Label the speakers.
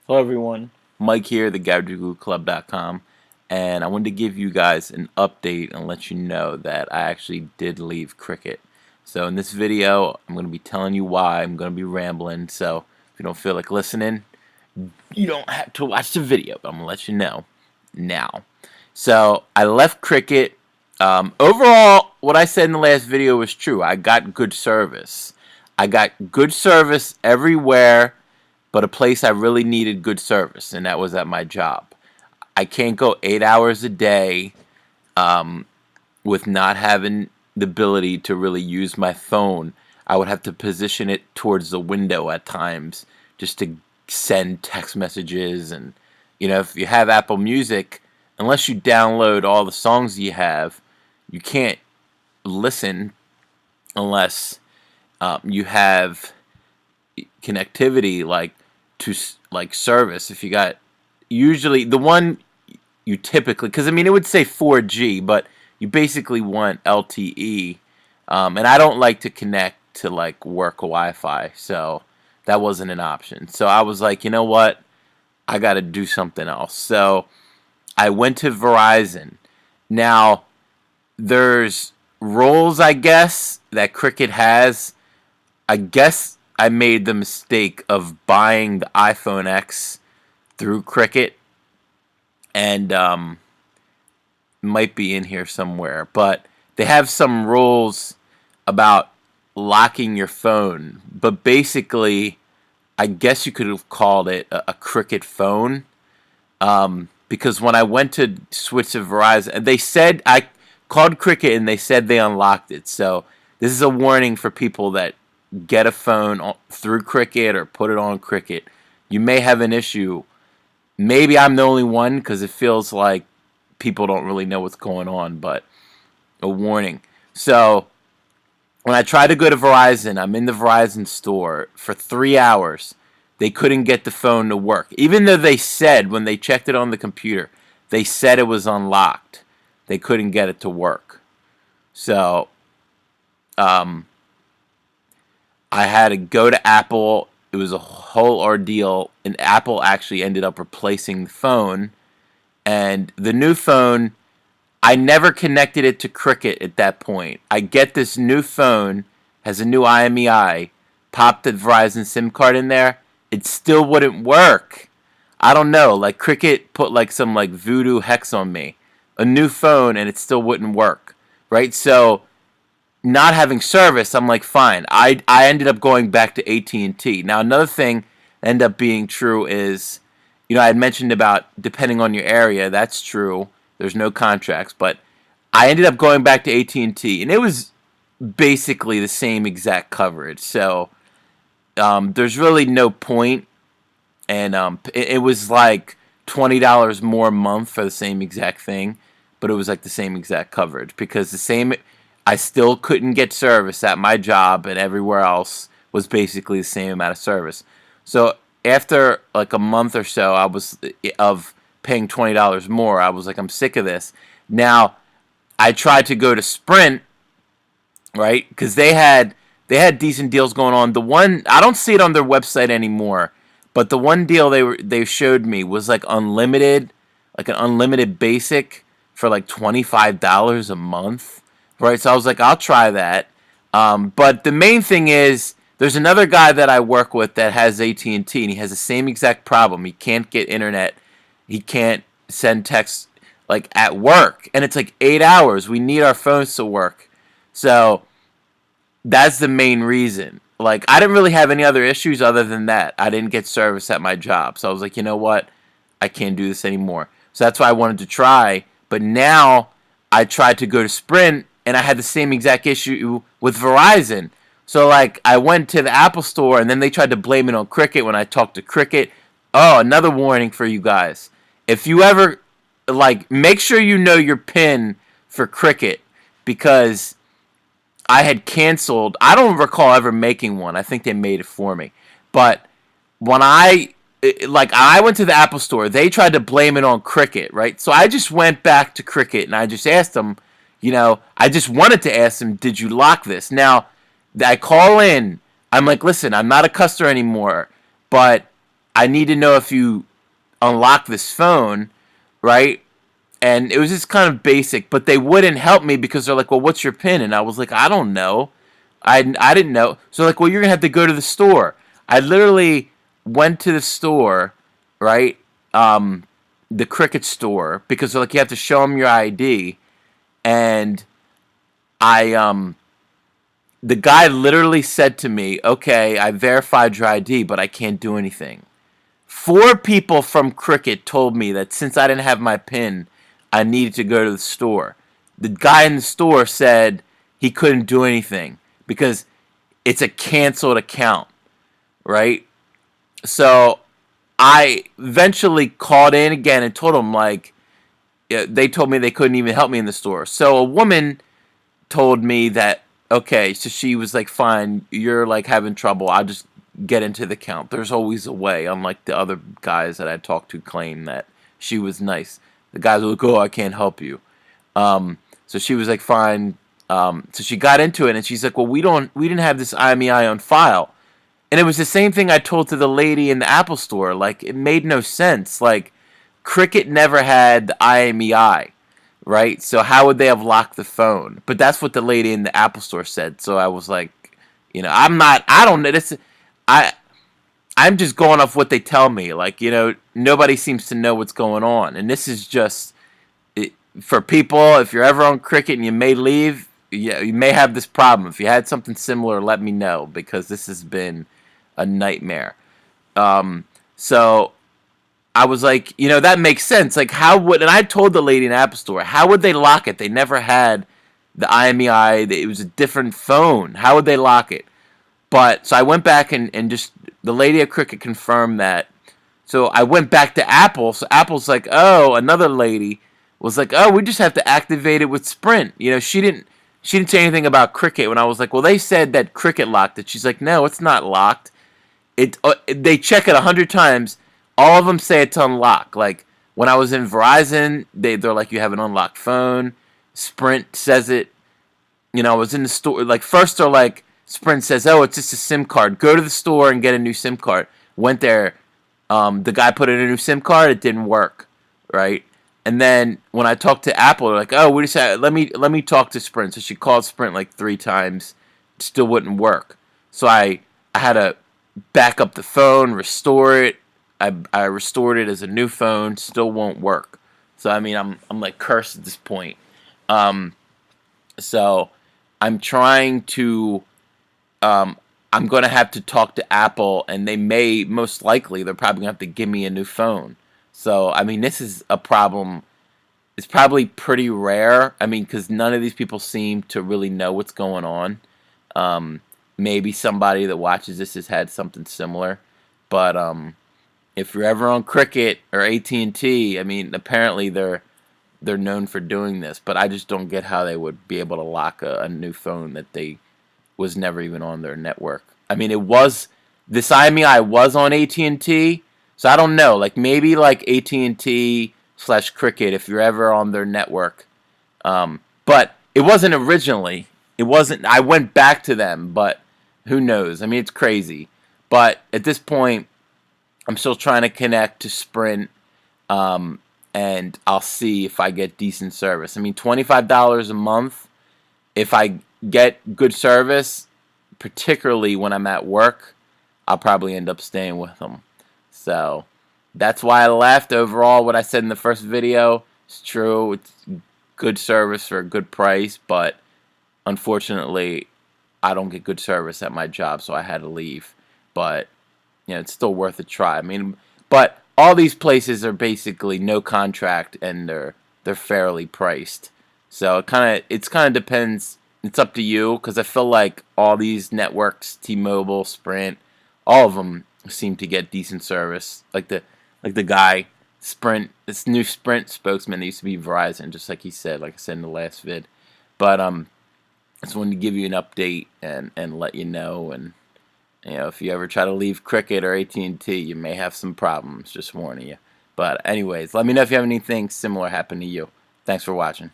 Speaker 1: Hello everyone, Mike here, theGadgetGlueClub.com, and I wanted to give you guys an update and let you know that I actually did leave Cricket. So in this video, I'm going to be telling you why. I'm going to be rambling, so if you don't feel like listening, you don't have to watch the video, but I'm going to let you know now. So I left Cricket. Overall, what I said in the last video was true. I got good service. I got good service everywhere but a place I really needed good service, and that was at my job. I can't go 8 hours a day with not having the ability to really use my phone. I would have to position it towards the window at times just to send text messages. And, if you have Apple Music, unless you download all the songs you have, you can't listen unless you have connectivity to service. If you got usually the one you typically, because it would say 4G, but you basically want LTE, and I don't like to connect to work Wi-Fi, so that wasn't an option. So I was like, you know what, I got to do something else. So I went to Verizon. Now there's roles, I guess, that Cricket has. I guess I made the mistake of buying the iPhone X through Cricket, and might be in here somewhere, but they have some rules about locking your phone. But basically, I guess you could have called it a Cricket phone, because when I went to switch to Verizon, they said I called Cricket and they said they unlocked it. So this is a warning for people that get a phone through Cricket or put it on Cricket. You may have an issue. Maybe I'm the only one because it feels like people don't really know what's going on, but a warning. So when I tried to go to Verizon, I'm in the Verizon store for 3 hours. They couldn't get the phone to work. Even though they said, when they checked it on the computer, they said it was unlocked. They couldn't get it to work. So, I had to go to Apple. It was a whole ordeal, and Apple actually ended up replacing the phone. And the new phone, I never connected it to Cricket at that point. I get this new phone, has a new IMEI, popped the Verizon SIM card in there. It still wouldn't work. I don't know, Cricket put some voodoo hex on me. A new phone, and it still wouldn't work, right? So not having service, I'm like, fine. I ended up going back to AT&T. Now, another thing that ended up being true is, I had mentioned about depending on your area. That's true. There's no contracts. But I ended up going back to AT&T, and it was basically the same exact coverage. So there's really no point. And it was like $20 more a month for the same exact thing. But it was the same exact coverage because I still couldn't get service at my job, and everywhere else was basically the same amount of service. So after a month or so, I was of paying $20 more. I was like, I'm sick of this. Now I tried to go to Sprint, right? Because they had decent deals going on. The one, I don't see it on their website anymore, but the one deal they showed me was unlimited, an unlimited basic for $25 a month. Right, so I was like, I'll try that. But the main thing is, there's another guy that I work with that has AT&T, and he has the same exact problem. He can't get internet. He can't send texts at work, and it's 8 hours. We need our phones to work, so that's the main reason. I didn't really have any other issues other than that. I didn't get service at my job, so I was like, you know what? I can't do this anymore. So that's why I wanted to try. But now I tried to go to Sprint, and I had the same exact issue with Verizon. So, I went to the Apple Store, and then they tried to blame it on Cricket when I talked to Cricket. Oh, another warning for you guys. If you ever, make sure you know your PIN for Cricket, because I had canceled. I don't recall ever making one. I think they made it for me. But when I went to the Apple Store, they tried to blame it on Cricket, right? So I just went back to Cricket, and I just asked them, I just wanted to ask them, did you lock this? Now, I call in. I'm like, listen, I'm not a customer anymore, but I need to know if you unlock this phone, right? And it was just kind of basic, but they wouldn't help me because they're like, well, what's your PIN? And I was like, I don't know. I didn't know. So like, well, you're going to have to go to the store. I literally went to the store, right? The Cricket store, because they're like, you have to show them your ID. And I, the guy literally said to me, okay, I verified your ID, but I can't do anything. 4 people from Cricket told me that since I didn't have my PIN, I needed to go to the store. The guy in the store said he couldn't do anything because it's a canceled account, right? So I eventually called in again and told them, like, they told me they couldn't even help me in the store. So a woman told me that, okay, so she was like, fine, you're like having trouble, I'll just get into the account. There's always a way, unlike the other guys that I talked to claim that she was nice. The guys were like, oh, I can't help you. So she was like, fine. So she got into it, and she's like, well, we didn't have this IMEI on file. And it was the same thing I told to the lady in the Apple store. Like, it made no sense. Like, Cricket never had the IMEI, right? So how would they have locked the phone? But that's what the lady in the Apple store said. So I was like, I don't know. I, I'm just going off what they tell me. Like, nobody seems to know what's going on. And this is just, for people, if you're ever on Cricket and you may leave, yeah, you may have this problem. If you had something similar, let me know, because this has been a nightmare. So I was like, that makes sense. Like, and I told the lady in the Apple store, how would they lock it? They never had the IMEI. It was a different phone. How would they lock it? But, so I went back and just, the lady at Cricket confirmed that. So I went back to Apple. So Apple's like, oh, another lady was like, oh, we just have to activate it with Sprint. She didn't say anything about Cricket. When I was like, well, they said that Cricket locked it. She's like, no, it's not locked. They check it 100 times. All of them say it's unlocked. Like, when I was in Verizon, they're like, you have an unlocked phone. Sprint says it. I was in the store. Like, first they're like, Sprint says, oh, it's just a SIM card. Go to the store and get a new SIM card. Went there. The guy put in a new SIM card. It didn't work, right? And then when I talked to Apple, they're like, oh, we just let me talk to Sprint. So she called Sprint like 3 times. It still wouldn't work. So I had to back up the phone, restore it. I restored it as a new phone. Still won't work. So I mean, I'm like cursed at this point. So I'm trying to. I'm going to have to talk to Apple, and they may, most likely, they're probably going to have to give me a new phone. So, I mean, this is a problem. It's probably pretty rare. I mean, because none of these people seem to really know what's going on. Maybe somebody that watches this has had something similar. But if you're ever on Cricket or AT&T, I mean, apparently they're known for doing this. But I just don't get how they would be able to lock a new phone that they was never even on their network. I mean, this IMEI was on AT&T, so I don't know. Like, maybe like AT&T/Cricket, if you're ever on their network. But it wasn't originally. It wasn't. I went back to them, but who knows? I mean, it's crazy. But at this point, I'm still trying to connect to Sprint, and I'll see if I get decent service. I mean, $25 a month, if I get good service, particularly when I'm at work, I'll probably end up staying with them. So that's why I left. Overall, what I said in the first video is true. It's good service for a good price, but unfortunately, I don't get good service at my job, so I had to leave. But it's still worth a try. I mean, but all these places are basically no contract, and they're fairly priced. So it kind of depends. It's up to you, because I feel like all these networks, T-Mobile, Sprint, all of them seem to get decent service. Like the guy, Sprint, this new Sprint spokesman that used to be Verizon, just like he said, like I said in the last vid. But I just wanted to give you an update and let you know. And if you ever try to leave Cricket or AT&T, you may have some problems. Just warning you. But anyways, let me know if you have anything similar happen to you. Thanks for watching.